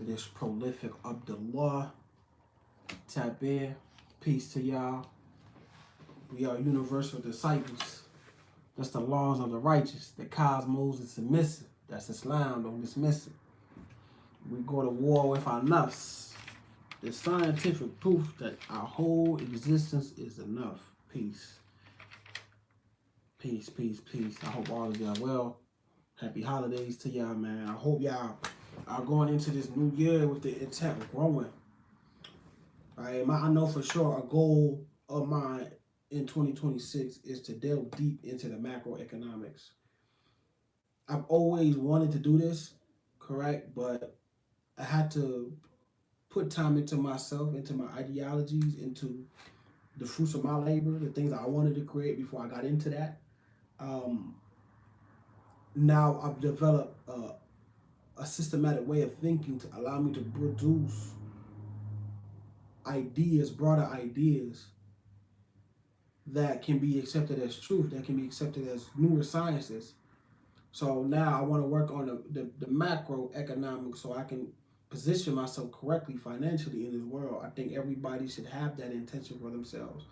It is Prolific-Abdullah. Tap in. Peace to y'all. We are universal disciples. That's the laws of the righteous. The cosmos is submissive. That's Islam. Don't dismiss it. We go to war with our nafs. The scientific proof that our whole existence is enough. Peace. Peace, peace, peace. I hope all of y'all well. Happy holidays to y'all, man. I hope y'all are going into this new year with the intent of growing. Right? I know for sure a goal of mine in 2026 is to delve deep into the macroeconomics. I've always wanted to do this, correct? But I had to put time into myself, into my ideologies, into the fruits of my labor, the things I wanted to create before I got into that. Now I've developed a systematic way of thinking to allow me to produce ideas, broader ideas that can be accepted as truth, that can be accepted as newer sciences. So now I want to work on the macroeconomics so I can position myself correctly financially in this world. I think everybody should have that intention for themselves.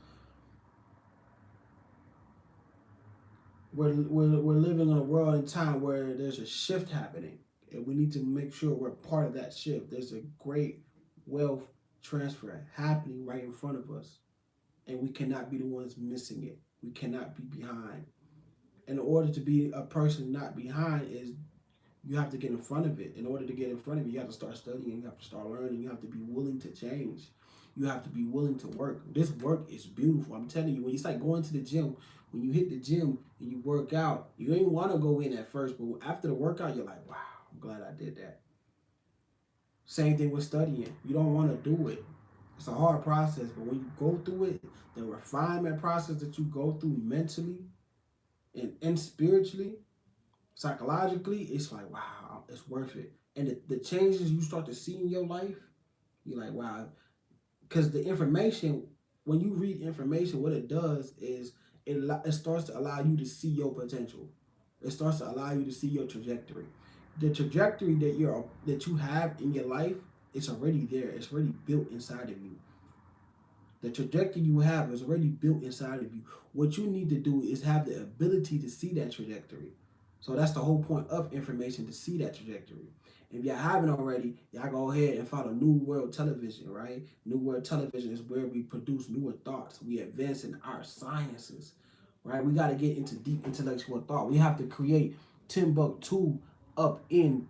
We're living in a world and time where there's a shift happening, and we need to make sure we're part of that shift. There's a great wealth transfer happening right in front of us, and we cannot be the ones missing it. We cannot be behind. In order to be a person not behind is you have to get in front of it. In order to get in front of it, you have to start studying, you have to start learning, you have to be willing to change. You have to be willing to work. This work is beautiful. I'm telling you, when you start going to the gym, when you hit the gym and you work out, you ain't want to go in at first, but after the workout, you're like, wow, I'm glad I did that. Same thing with studying. You don't want to do it. It's a hard process, but when you go through it, the refinement process that you go through mentally and spiritually, psychologically, it's like, wow, it's worth it. And the changes you start to see in your life, you're like, wow. Because the information, when you read information, what it does is it starts to allow you to see your potential. It starts to allow you to see your trajectory. The trajectory that you have in your life, it's already there. It's already built inside of you. The trajectory you have is already built inside of you. What you need to do is have the ability to see that trajectory. So that's the whole point of information, to see that trajectory. If y'all haven't already, y'all go ahead and follow New World Television, right? New World Television is where we produce newer thoughts. We advance in our sciences, right? We got to get into deep intellectual thought. We have to create Timbuktu up in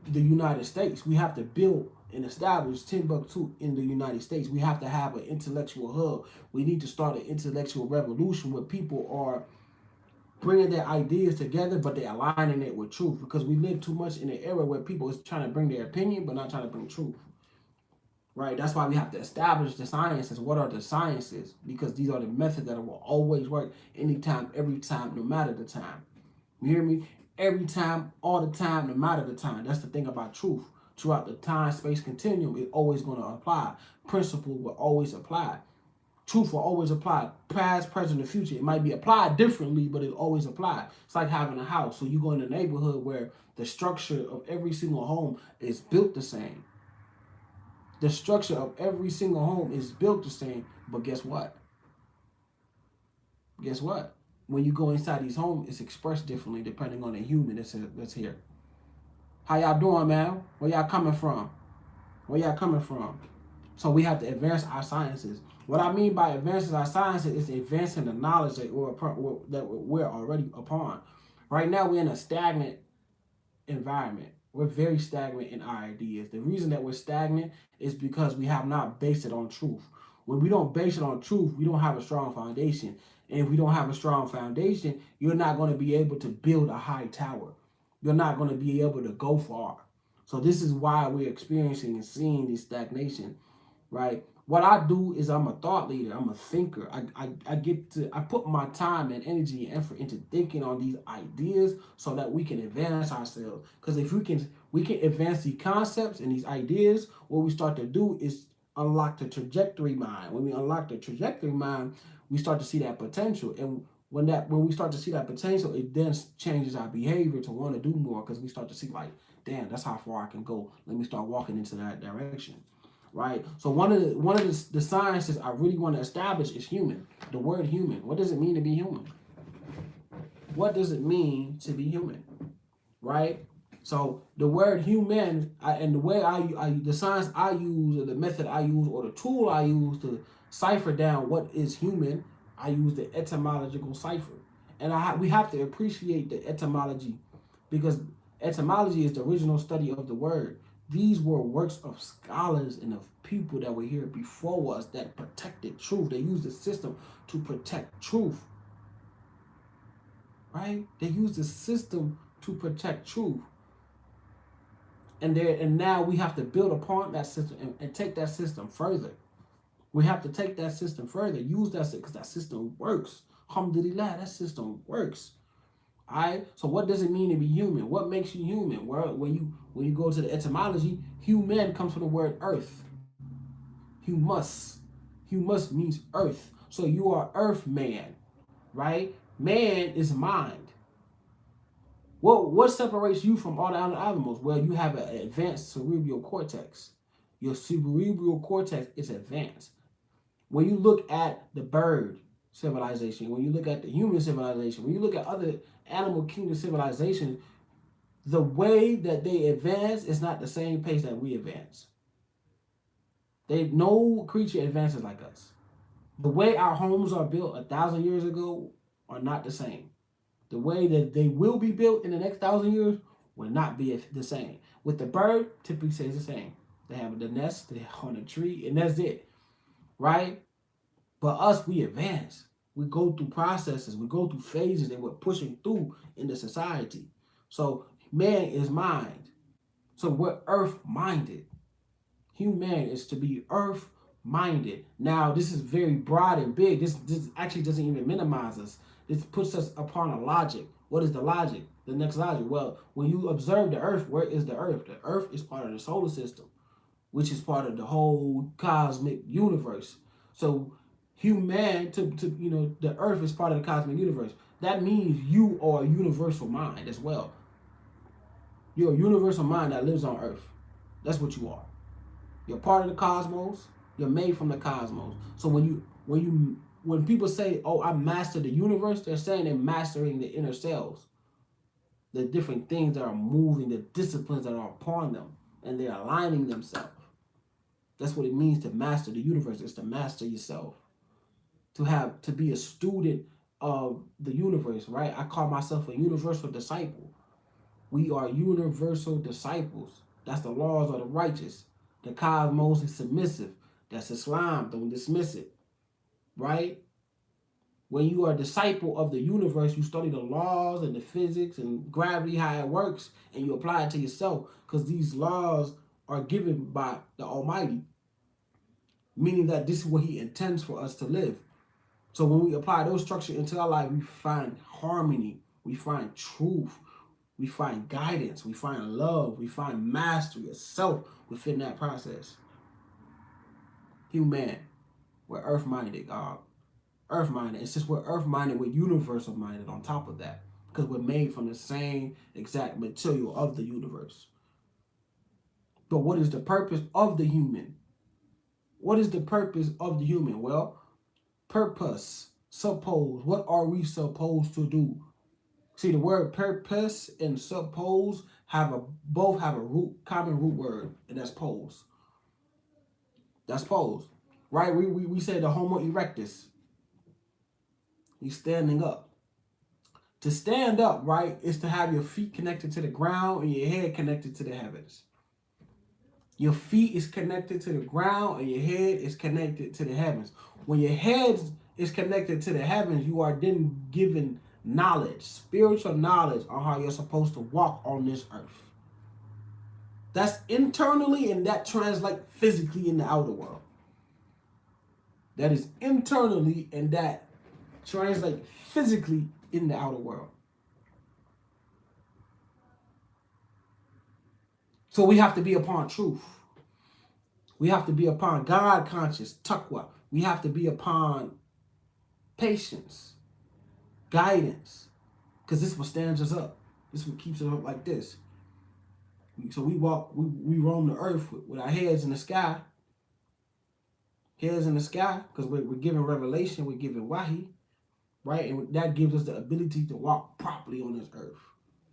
the United States. We have to build and establish Timbuktu in the United States. We have to have an intellectual hub. We need to start an intellectual revolution where people are bringing their ideas together, but they're aligning it with truth, because we live too much in an era where people is trying to bring their opinion, but not trying to bring truth. Right? That's why we have to establish the sciences. What are the sciences? Because these are the methods that will always work anytime, every time, no matter the time. You hear me? Every time, all the time, no matter the time. That's the thing about truth. Throughout the time-space continuum, it's always going to apply. Principle will always apply. Truth will always apply. Past, present, and future. It might be applied differently, but it always apply. It's like having a house. So you go in a neighborhood where the structure of every single home is built the same. The structure of every single home is built the same. But guess what? Guess what? When you go inside these homes, it's expressed differently depending on the human that's here. How y'all doing, man? Where y'all coming from? Where y'all coming from? So we have to advance our sciences. What I mean by advancing our sciences is advancing the knowledge that we're already upon. Right now, we're in a stagnant environment. We're very stagnant in our ideas. The reason that we're stagnant is because we have not based it on truth. When we don't base it on truth, we don't have a strong foundation. And if we don't have a strong foundation, you're not going to be able to build a high tower. You're not going to be able to go far. So this is why we're experiencing and seeing this stagnation, right? What I do is I'm a thought leader. I'm a thinker. I put my time and energy and effort into thinking on these ideas so that we can advance ourselves. Because if we can advance these concepts and these ideas, what we start to do is unlock the trajectory mind. When we unlock the trajectory mind, we start to see that potential. And when we start to see that potential, it then changes our behavior to want to do more, because we start to see like, damn, that's how far I can go. Let me start walking into that direction. Right? So one of the sciences I really want to establish is human. The word human. What does it mean to be human? What does it mean to be human? Right? So the word human, and the way the science I use, or the method I use, or the tool I use to cipher down what is human, I use the etymological cipher. And we have to appreciate the etymology, because etymology is the original study of the word. These were works of scholars and of people that were here before us that protected truth. They used the system to protect truth. Right? They used the system to protect truth. And now we have to build upon that system and take that system further. We have to take that system further, use that system, because that system works. Alhamdulillah, that system works. All right. So what does it mean to be human? What makes you human? When you go to the etymology, human comes from the word earth. Humus. Humus means earth. So you are earth man, right? Man is mind. What separates you from all the other animals? Well, you have an advanced cerebral cortex. Your cerebral cortex is advanced. When you look at the bird civilization, when you look at the human civilization, when you look at other animal kingdom civilizations, the way that they advance is not the same pace that we advance. No creature advances like us. The way our homes are built 1,000 years ago are not the same. The way that they will be built in the next 1,000 years will not be the same. With the bird, typically stays the same. They have the nest, they're on a tree, and that's it. Right? But us, we advance. We go through processes, we go through phases that we're pushing through in the society. So man is mind. So we're earth-minded. Human is to be earth-minded. Now, this is very broad and big. This actually doesn't even minimize us. This puts us upon a logic. What is the logic? The next logic. Well, when you observe the earth, where is the earth? The earth is part of the solar system, which is part of the whole cosmic universe. So human, the earth is part of the cosmic universe. That means you are a universal mind as well. You're a universal mind that lives on earth. That's what you are. You're part of the cosmos. You're made from the cosmos. So when people say, "Oh, I mastered the universe," they're saying they're mastering the inner selves, the different things that are moving, the disciplines that are upon them, and they're aligning themselves. That's what it means to master the universe. It's to master yourself. To be a student of the universe, right? I call myself a universal disciple. We are universal disciples. That's the laws of the righteous. The cosmos is submissive. That's Islam. Don't dismiss it. Right? When you are a disciple of the universe, you study the laws and the physics and gravity, how it works, and you apply it to yourself, because these laws are given by the Almighty, meaning that this is what He intends for us to live. So when we apply those structures into our life, we find harmony, we find truth, we find guidance, we find love, we find mastery of self within that process. Human, we're earth-minded, God. Earth-minded. It's just we're earth-minded, we're universal-minded on top of that, because we're made from the same exact material of the universe. But what is the purpose of the human? What is the purpose of the human? Well, purpose, suppose. What are we supposed to do? See, the word purpose and suppose both have a common root word, and that's pose. That's pose. Right? We say the Homo erectus. He's standing up. To stand up, right, is to have your feet connected to the ground and your head connected to the heavens. Your feet is connected to the ground and your head is connected to the heavens. When your head is connected to the heavens, you are then given knowledge, spiritual knowledge on how you're supposed to walk on this earth. That's internally, and that translates physically in the outer world. That is internally, and that translates physically in the outer world. So we have to be upon truth. We have to be upon God conscious, taqwa. We have to be upon patience, guidance, because this is what stands us up. This is what keeps us up like this. So we roam the earth with our heads in the sky, because we're given revelation, we're given wahi, right? And that gives us the ability to walk properly on this earth.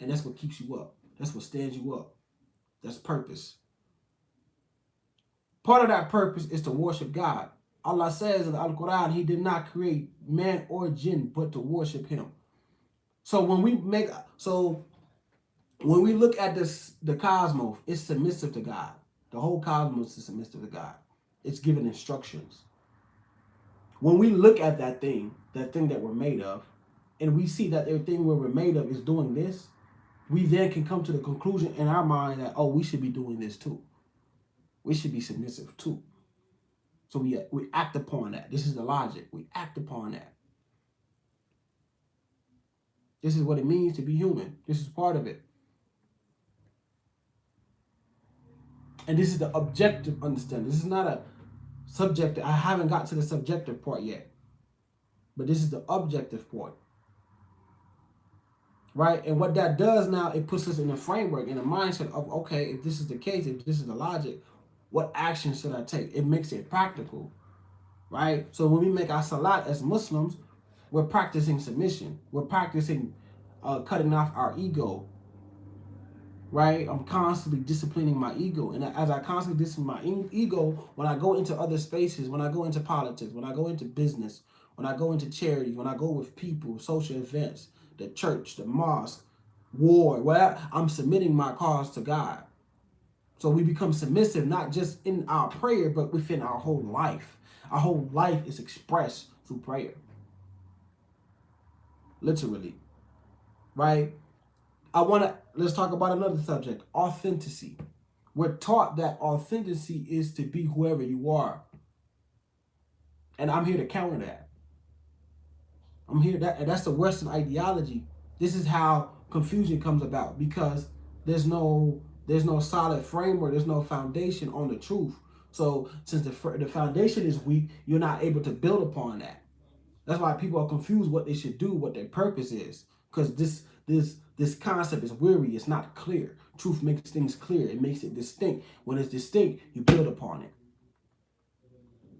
And that's what keeps you up. That's what stands you up. That's purpose. Part of that purpose is to worship God. Allah says in the Al-Quran, He did not create man or jinn but to worship Him. So when we look at the cosmos, it's submissive to God. The whole cosmos is submissive to God. It's given instructions. When we look at that thing that we're made of, and we see that the thing we're made of is doing this, we then can come to the conclusion in our mind that, oh, we should be doing this too. We should be submissive too. So we act upon that. This is the logic. We act upon that. This is what it means to be human. This is part of it. And this is the objective understanding. This is not a subjective. I haven't got to the subjective part yet. But this is the objective part. Right? And what that does now, it puts us in a framework, in a mindset of, okay, if this is the case, if this is the logic, what action should I take? It makes it practical. Right? So when we make our salat as Muslims, we're practicing submission. We're practicing cutting off our ego. Right? I'm constantly disciplining my ego. And as I constantly discipline my ego, when I go into other spaces, when I go into politics, when I go into business, when I go into charity, when I go with people, social events, the church, the mosque, war, where I'm submitting my cause to God. So we become submissive, not just in our prayer, but within our whole life. Our whole life is expressed through prayer. Literally. Right? Let's talk about another subject, authenticity. We're taught that authenticity is to be whoever you are. And I'm here to counter that. That's the Western ideology. This is how confusion comes about, because there's no solid framework, there's no foundation on the truth. So since the foundation is weak, you're not able to build upon that. That's why people are confused what they should do, what their purpose is, because this concept is weary. It's not clear. Truth makes things clear. It makes it distinct. When it's distinct, you build upon it.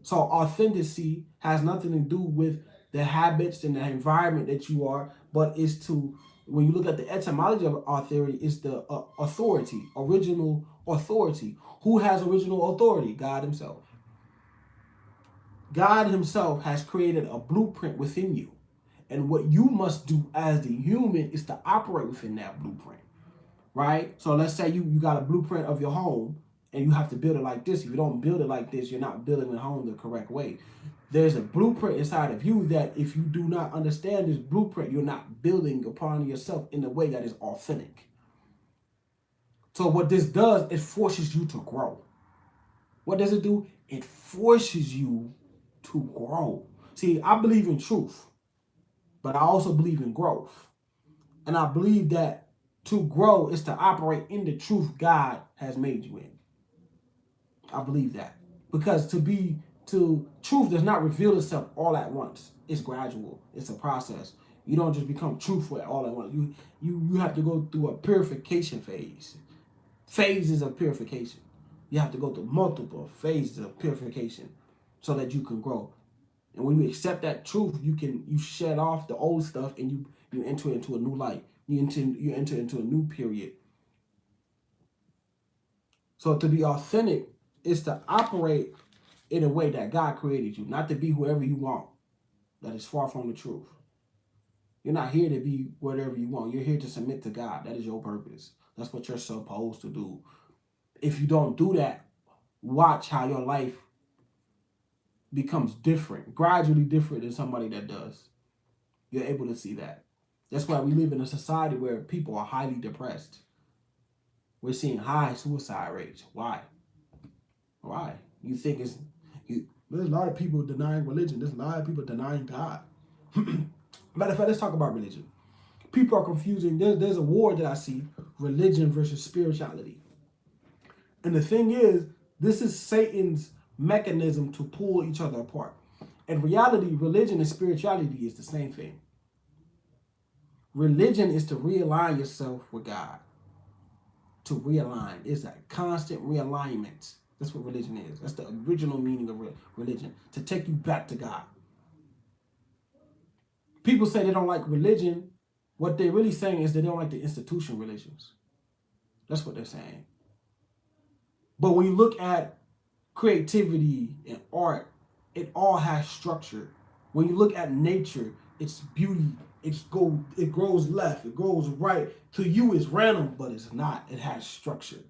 So authenticity has nothing to do with the habits and the environment that you are, but is to, when you look at the etymology of authority, is the authority, original authority. Who has original authority? God Himself. God Himself has created a blueprint within you. And what you must do as the human is to operate within that blueprint. Right? So let's say you got a blueprint of your home and you have to build it like this. If you don't build it like this, you're not building the home the correct way. There's a blueprint inside of you that if you do not understand this blueprint, you're not building upon yourself in a way that is authentic. So what this does, it forces you to grow. What does it do? It forces you to grow. See, I believe in truth, but I also believe in growth. And I believe that to grow is to operate in the truth God has made you in. I believe that. Because truth does not reveal itself all at once. It's gradual. It's a process. You don't just become truthful all at once. You have to go through a purification phase. Phases of purification. You have to go through multiple phases of purification so that you can grow. And when you accept that truth, you shed off the old stuff and you enter into a new life. You enter into a new period. So to be authentic is to operate in a way that God created you, not to be whoever you want. That is far from the truth. You're not here to be whatever you want. You're here to submit to God. That is your purpose. That's what you're supposed to do. If you don't do that, watch how your life becomes different, gradually different than somebody that does. You're able to see that. That's why we live in a society where people are highly depressed. We're seeing high suicide rates. Why? You think there's a lot of people denying religion. There's a lot of people denying God. Matter of fact, let's talk about religion. People are confusing. There's a war that I see, religion versus spirituality. And the thing is, this is Satan's mechanism to pull each other apart. In reality, religion and spirituality is the same thing. Religion is to realign yourself with God, to realign. It's a constant realignment. That's what religion is. That's the original meaning of religion, to take you back to God. People say they don't like religion. What they're really saying is they don't like the institution religions. That's what they're saying. But when you look at creativity and art, it all has structure. When you look at nature, it's beauty. It grows left, it grows right. To you, it's random, but it's not. It has structure.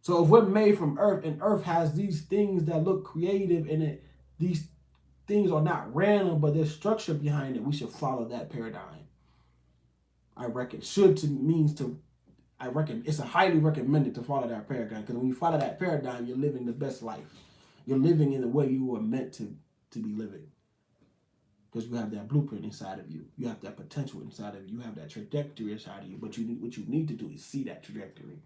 So if we're made from earth, and earth has these things that look creative in it, these things are not random, but there's structure behind it, we should follow that paradigm. I reckon it's a highly recommended to follow that paradigm, because when you follow that paradigm, you're living the best life. You're living in the way you were meant to be living. Because you have that blueprint inside of you. You have that potential inside of you. You have that trajectory inside of you. But what you need to do is see that trajectory.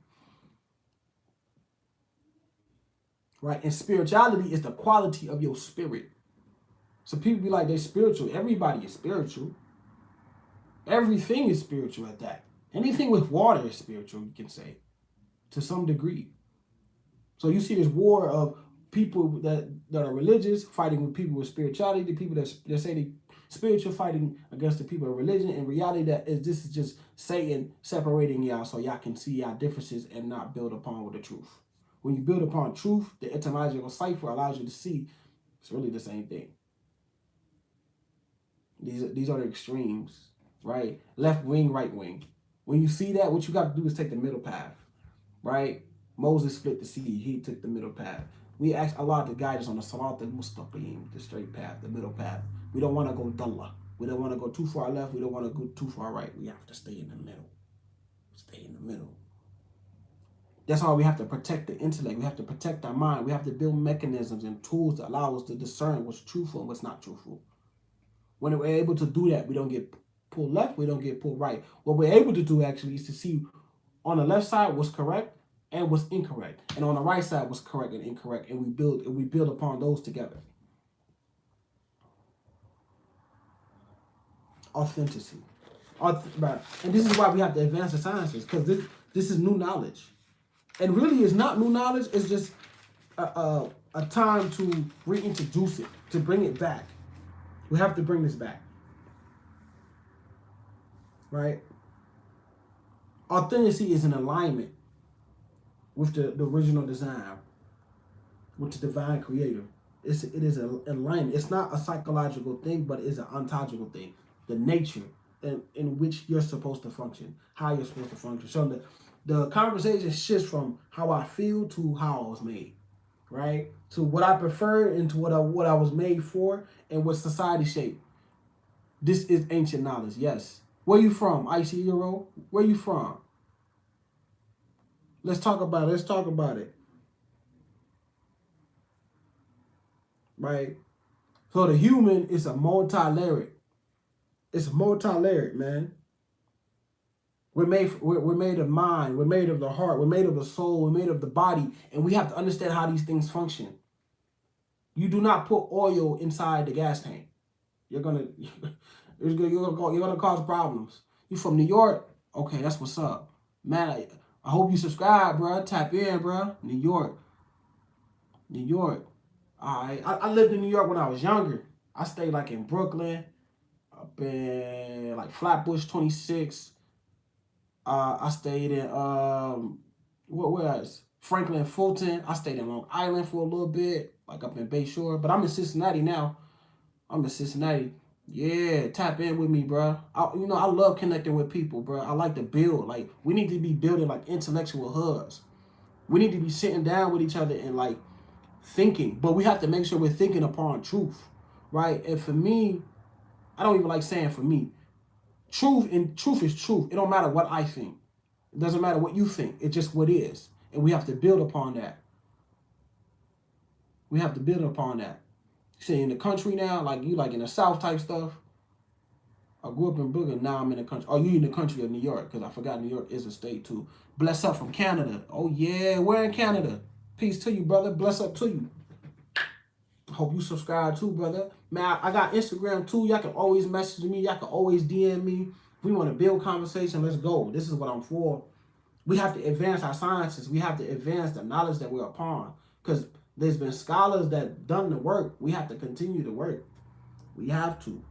Right? And spirituality is the quality of your spirit. So people be like, they're spiritual. Everybody is spiritual. Everything is spiritual at that. Anything with water is spiritual, you can say, to some degree. So you see this war of people that are religious fighting with people with spirituality, the people that say they spiritual fighting against the people of religion. In reality, this is just Satan separating y'all so y'all can see y'all differences and not build upon with the truth. When you build upon truth, the etymological cipher allows you to see it's really the same thing. These are the extremes, right? Left wing, right wing. When you see that, what you got to do is take the middle path, right? Moses split the sea. He took the middle path. We ask Allah to guide us on the Salat al-Mustaqim, the straight path, the middle path. We don't want to go dullah. We don't want to go too far left. We don't want to go too far right. We have to stay in the middle. Stay in the middle. That's why we have to protect the intellect. We have to protect our mind. We have to build mechanisms and tools that allow us to discern what's truthful and what's not truthful. When we're able to do that, we don't get pulled left. We don't get pulled right. What we're able to do actually is to see on the left side what's correct and what's incorrect, and on the right side what's correct and incorrect, and we build upon those together. Authenticity, and this is why we have to advance the sciences, because this is new knowledge, and really it's not new knowledge. It's just a time to reintroduce it, to bring it back. We have to bring this back, right? Authenticity is an alignment with the original design, with the divine creator. It is an alignment. It's not a psychological thing, but it's an ontological thing. The nature in which you're supposed to function, how you're supposed to function. So the conversation shifts from how I feel to how I was made, right? To what I prefer and to what I was made for, and what society shaped. This is ancient knowledge, yes. Where you from, Icy Euro? Where you from? Let's talk about it. Right? So the human is a multi-layered. It's multi-layered, man. We're made of mind. We're made of the heart. We're made of the soul. We're made of the body. And we have to understand how these things function. You do not put oil inside the gas tank. You're gonna cause problems. You from New York? Okay, that's what's up. Man, I hope you subscribe, bro. Tap in, bro. New York. All right. I lived in New York when I was younger. I stayed like in Brooklyn, up in like Flatbush 26. I stayed in where else? Franklin Fulton. I stayed in Long Island for a little bit, like up in Bayshore. But I'm in Cincinnati now. Yeah, tap in with me, bro. I love connecting with people, bro. I like to build. Like, we need to be building like intellectual hubs. We need to be sitting down with each other and like thinking. But we have to make sure we're thinking upon truth, right? And for me, I don't even like saying for me. Truth is truth. It don't matter what I think. It doesn't matter what you think. It's just what is. And we have to build upon that. You say in the country now, like you like in the South type stuff. I grew up in Brooklyn, now I'm in the country. Oh, you in the country of New York, because I forgot New York is a state too. Bless up from Canada. Oh yeah, we're in Canada. Peace to you, brother. Bless up to you. Hope you subscribe too, brother. Man, I got Instagram too. Y'all can always message me. Y'all can always DM me. If we want to build conversation, let's go. This is what I'm for. We have to advance our sciences. We have to advance the knowledge that we're upon. Because there's been scholars that done the work. We have to continue the work. We have to,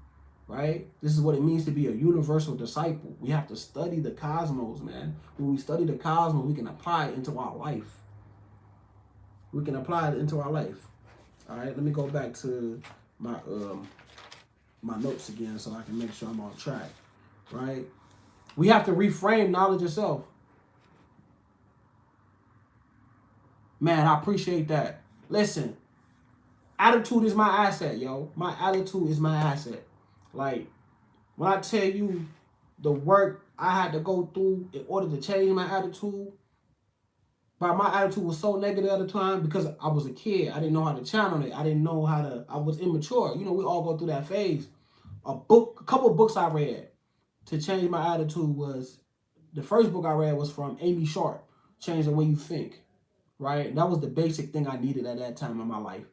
right? This is what it means to be a universal disciple. We have to study the cosmos, man. When we study the cosmos, we can apply it into our life. We can apply it into our life. All right, let me go back to my my notes again so I can make sure I'm on track, right? We have to reframe knowledge itself. Man, I appreciate that. Listen, attitude is my asset, yo. My attitude is my asset. Like, when I tell you the work I had to go through in order to change my attitude, but my attitude was so negative at the time because I was a kid. I didn't know how to channel it. I didn't know how to, I was immature. You know, we all go through that phase. A couple of books I read to change my attitude was, the first book I read was from Amy Sharp, Change the Way You Think, right? That was the basic thing I needed at that time in my life.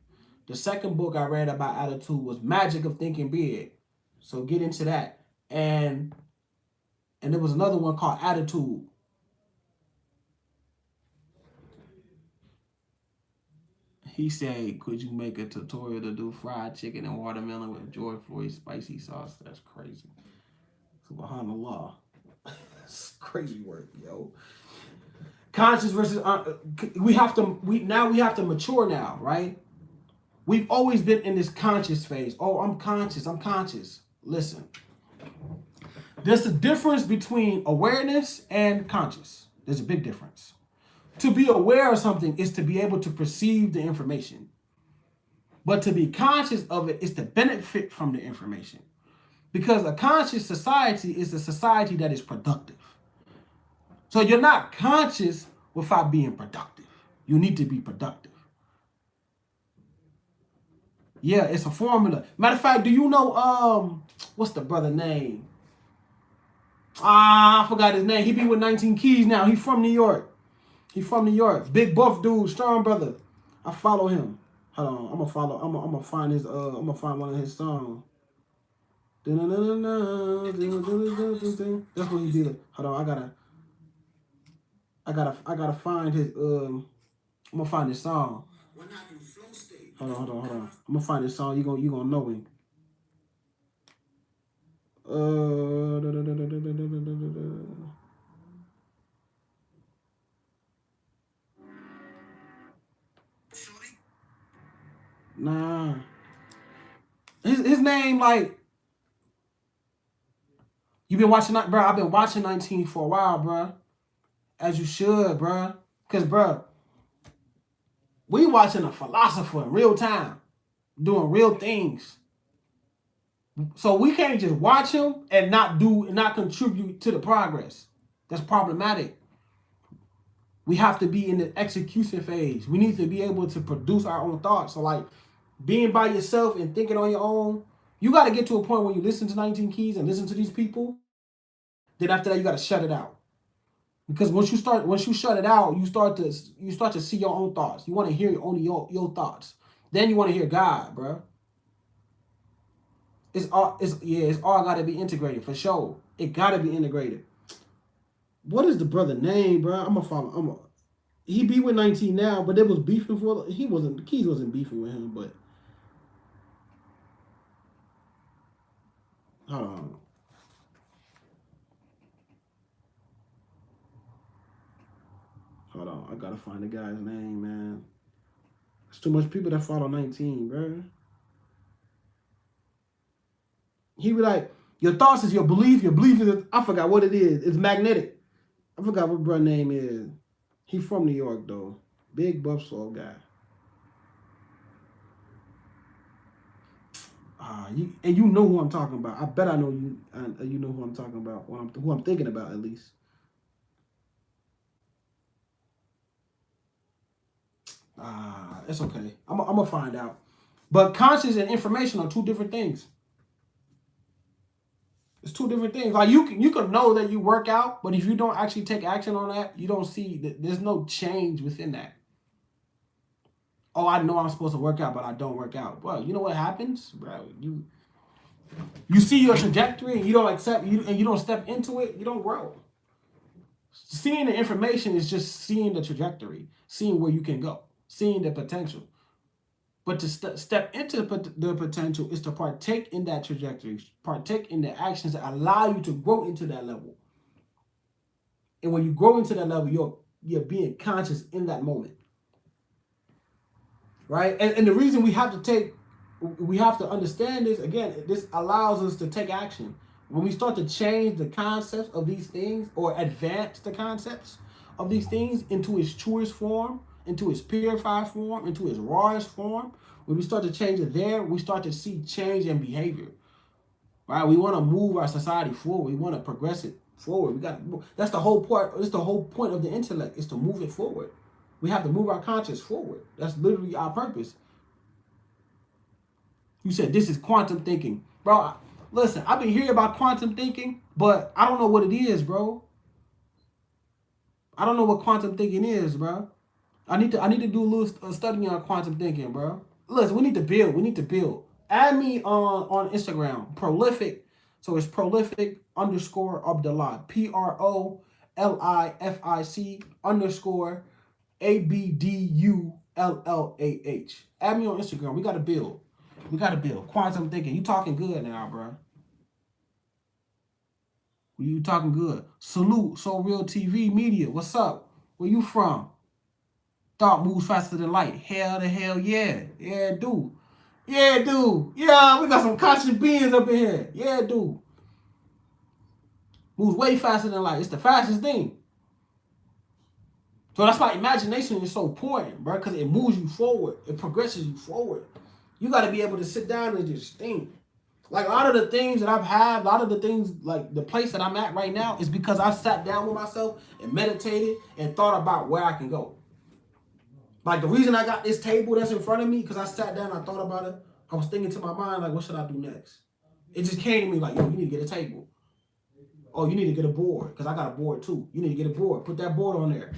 The second book I read about attitude was Magic of Thinking Big. So get into that. And there was another one called Attitude. He said, could you make a tutorial to do fried chicken and watermelon with George Floyd spicy sauce? That's crazy. Subhanallah. It's crazy work, yo. Conscious versus we have to mature now, right? We've always been in this conscious phase. Oh, I'm conscious. Listen. There's a difference between awareness and conscious. There's a big difference. To be aware of something is to be able to perceive the information. But to be conscious of it is to benefit from the information. Because a conscious society is a society that is productive. So you're not conscious without being productive. You need to be productive. Yeah, it's a formula. Matter of fact, do you know, what's the brother name? I forgot his name. He be with 19 Keys now. He from New York. Big buff dude, strong brother. I follow him. Hold on, I'm gonna find his I'm gonna find one of his songs. That's what he did. Hold on, I gotta find his I'm gonna find his song. Hold on. I'm gonna find his song. You gonna know him. Nah. His name, like, you been watching that, bro? I've been watching 19 for a while, bro. As you should, bro. Cause, bro, we watching a philosopher in real time, doing real things. So we can't just watch him and not contribute to the progress. That's problematic. We have to be in the execution phase. We need to be able to produce our own thoughts. So, like, being by yourself and thinking on your own, you got to get to a point where you listen to 19 Keys and listen to these people. Then after that, you got to shut it out. Because once you shut it out, you start to see your own thoughts. You want to hear only your thoughts. Then you want to hear God, bro. It's all got to be integrated for sure. It got to be integrated. What is the brother name, bro? I'm gonna follow. He be with 19 now, but it was beefing for. Keys wasn't beefing with him, but hold on. I gotta find the guy's name, man. There's too much people that follow 19, bro. He be like, your thoughts is your belief. Your belief is, I forgot what it is. It's magnetic. I forgot what brother name is. He from New York, though. Big buff soul guy. You know who I'm talking about. I bet I know you. You know who I'm talking about. Who I'm thinking about, at least. It's okay. I'm gonna find out. But conscious and information are two different things. It's two different things. Like, you can know that you work out, but if you don't actually take action on that, you don't see that there's no change within that. Oh, I know I'm supposed to work out, but I don't work out. Well, you know what happens, bro? You see your trajectory and you don't accept and you don't step into it, you don't grow. Seeing the information is just seeing the trajectory, seeing where you can go, seeing the potential. But to step into the potential is to partake in that trajectory, partake in the actions that allow you to grow into that level. And when you grow into that level, you're being conscious in that moment, right? And the reason we have to understand this, again, this allows us to take action. When we start to change the concepts of these things or advance the concepts of these things into its truest form, into its purified form, into its rawest form, when we start to change it there, we start to see change in behavior, right? We want to move our society forward. We want to progress it forward. That's the whole part. It's the whole point of the intellect, is to move it forward. We have to move our conscience forward. That's literally our purpose. You said this is quantum thinking. Bro, listen, I've been hearing about quantum thinking, but I don't know what it is, bro. I don't know what quantum thinking is, bro. I need to do a little studying on quantum thinking, bro. Listen, we need to build. We need to build. Add me on Instagram, Prolific. So it's Prolific_Abdullah. PROLIFIC_ABDULLAH. Add me on Instagram. We gotta build. We gotta build. Quantum thinking. You talking good now, bro. You talking good. Salute, So Real TV Media. What's up? Where you from? Thought moves faster than light. Hell yeah. Yeah, dude. Yeah, dude. Yeah, we got some conscious beings up in here. Yeah, dude. Moves way faster than light. It's the fastest thing. So that's why imagination is so important, bro, because it moves you forward. It progresses you forward. You got to be able to sit down and just think. Like a lot of the things that I've had, a lot of the things, like the place that I'm at right now is because I sat down with myself and meditated and thought about where I can go. Like the reason I got this table that's in front of me, because I sat down, I thought about it. I was thinking to my mind, like, what should I do next? It just came to me like, yo, you need to get a table. Oh, you need to get a board, because I got a board too. You need to get a board. Put that board on there.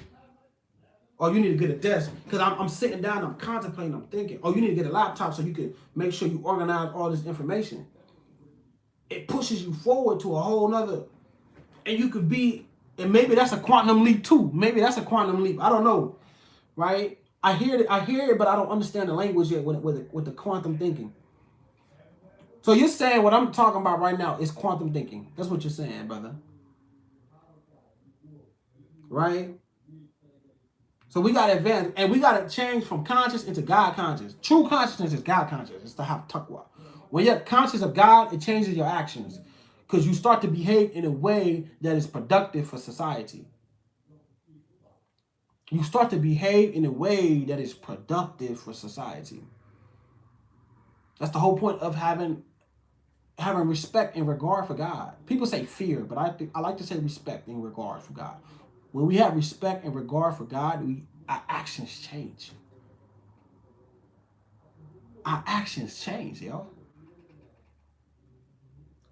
Oh, you need to get a desk, because I'm sitting down, I'm contemplating, I'm thinking. Oh, you need to get a laptop so you can make sure you organize all this information. It pushes you forward to a whole nother, and you could be, and maybe that's a quantum leap too. Maybe that's a quantum leap. I don't know, right? I hear it, but I don't understand the language yet with the quantum thinking. So you're saying what I'm talking about right now is quantum thinking. That's what you're saying, brother. Right? So we got to advance, and we got to change from conscious into God conscious. True consciousness is God conscious. It's to have taqwa. When you're conscious of God, it changes your actions, because you start to behave in a way that is productive for society. You start to behave in a way that is productive for society. That's the whole point of having respect and regard for God. People say fear, but I like to say respect and regard for God. When we have respect and regard for God, our actions change. Our actions change, yo.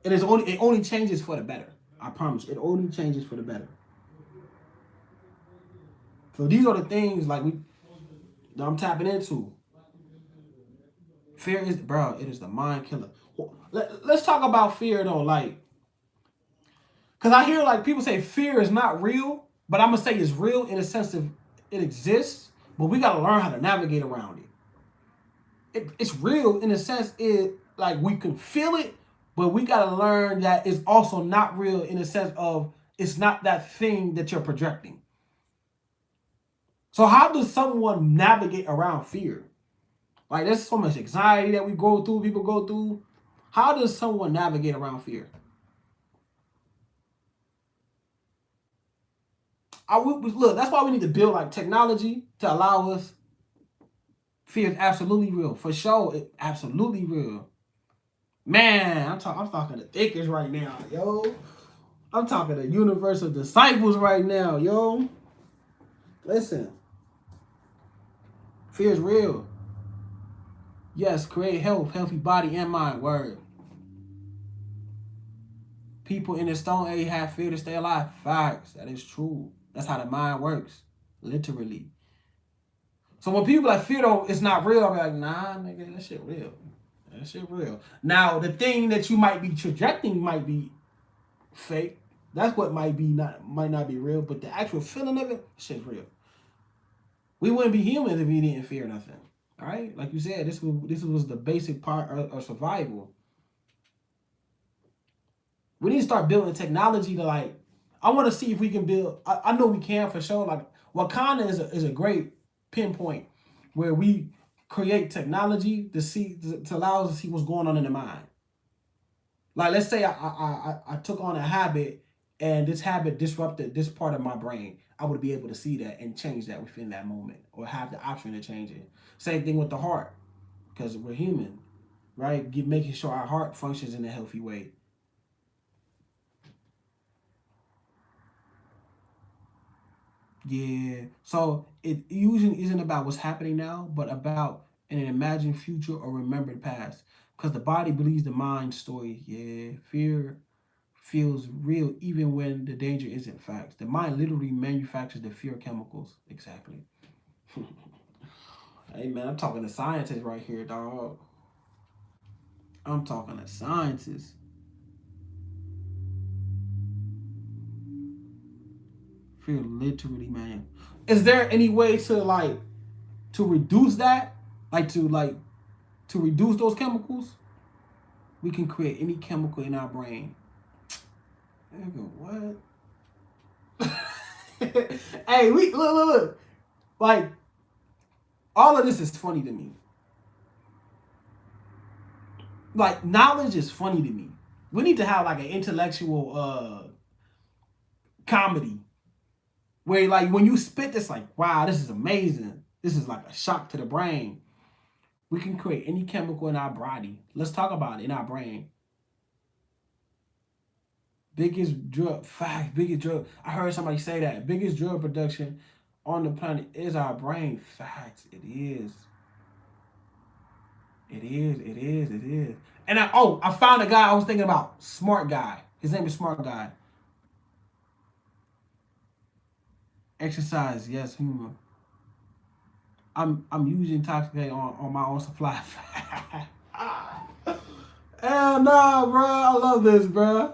And it only changes for the better. I promise. It only changes for the better. So these are the things that I'm tapping into. Fear is, bro, it is the mind killer. Let's talk about fear though, like, because I hear like people say fear is not real, but I'm gonna say it's real in a sense of it exists, but we gotta learn how to navigate around it. It's real in a sense like we can feel it, but we gotta learn that it's also not real in a sense of it's not that thing that you're projecting. So how does someone navigate around fear? Like there's so much anxiety that people go through. How does someone navigate around fear? Look, that's why we need to build like technology to allow us. Fear is absolutely real. For sure, it's absolutely real. Man, I'm talking to thinkers right now, yo. I'm talking to universal disciples right now, yo. Listen. Fear is real. Yes, create healthy body and mind. Word. People in the Stone Age have fear to stay alive. Facts. That is true. That's how the mind works. Literally. So when people like fear though, it's not real, I'm like, nah, nigga, that shit real. That shit real. Now, the thing that you might be projecting might be fake. That's what might not be real, but the actual feeling of it, shit's real. We wouldn't be humans if we didn't fear nothing. All right, like you said, this was the basic part of survival. We need to start building technology to like. I want to see if we can build. I know we can for sure. Like Wakanda is a great pinpoint where we create technology to see to allow us to see what's going on in the mind. Like let's say I took on a habit and this habit disrupted this part of my brain. I would be able to see that and change that within that moment or have the option to change it. Same thing with the heart because we're human, right? Making sure our heart functions in a healthy way. Yeah. So it usually isn't about what's happening now, but about an imagined future or remembered past. Because the body believes the mind story. Yeah. Fear feels real even when the danger isn't facts. The mind literally manufactures the fear chemicals. Exactly. Hey man, I'm talking to scientists right here, dog. I'm talking to scientists. Fear literally, man. Is there any way to like to reduce that? To reduce those chemicals? We can create any chemical in our brain. Nigga, what? Hey, we look. Like all of this is funny to me. Like knowledge is funny to me. We need to have like an intellectual comedy where like when you spit this like wow, this is amazing. This is like a shock to the brain. We can create any chemical in our body. Let's talk about it in our brain. Biggest drug fact, biggest drug. I heard somebody say that biggest drug production on the planet is our brain. Facts. It is. It is. It is. It is. And I found a guy I was thinking about. Smart guy. His name is Smart Guy. Exercise, yes, humor. I'm using intoxicate on my own supply. Hell no, bro. I love this, bro.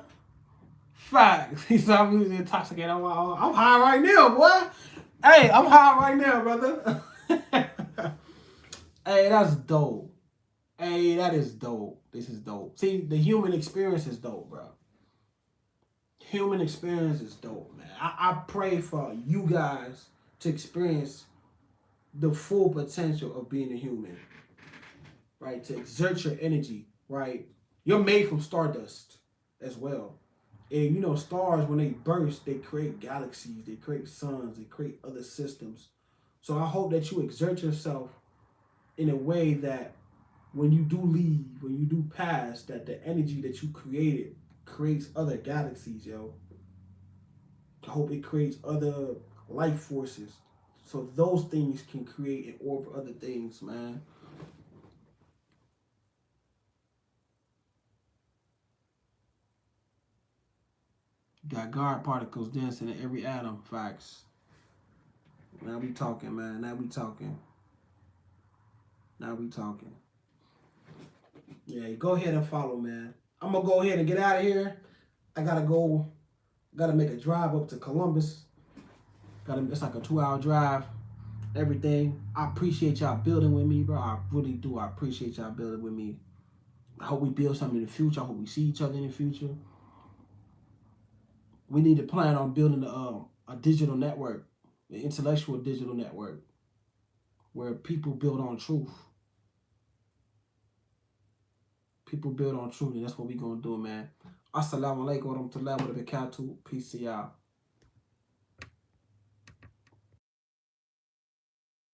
Facts. He said I'm using intoxicate on my own. I'm high right now, boy. Hey, I'm high right now, brother. Hey, that's dope. Hey, that is dope. This is dope. See, the human experience is dope, bro. Human experience is dope, man. I pray for you guys to experience the full potential of being a human, right? To exert your energy, right? You're made from stardust as well. And you know, stars, when they burst, they create galaxies, they create suns, they create other systems. So I hope that you exert yourself in a way that when you do leave, when you do pass, that the energy that you created creates other galaxies, yo. I hope it creates other life forces. So those things can create and orb other things, man. Got God particles dancing in every atom. Facts. Now we talking, man. Now we talking. Now we talking. Yeah, go ahead and follow, man. I'm gonna go ahead and get out of here. I gotta go. Gotta make a drive up to Columbus. It's like a 2 hour drive. Everything. I appreciate y'all building with me, bro. I really do. I appreciate y'all building with me. I hope we build something in the future. I hope we see each other in the future. We need to plan on building a digital network, an intellectual digital network, where people build on truth. People build on truth, and that's what we gonna do, man. Assalamu alaikum wa rahmatullahi wa barakatuh. Peace to y'all.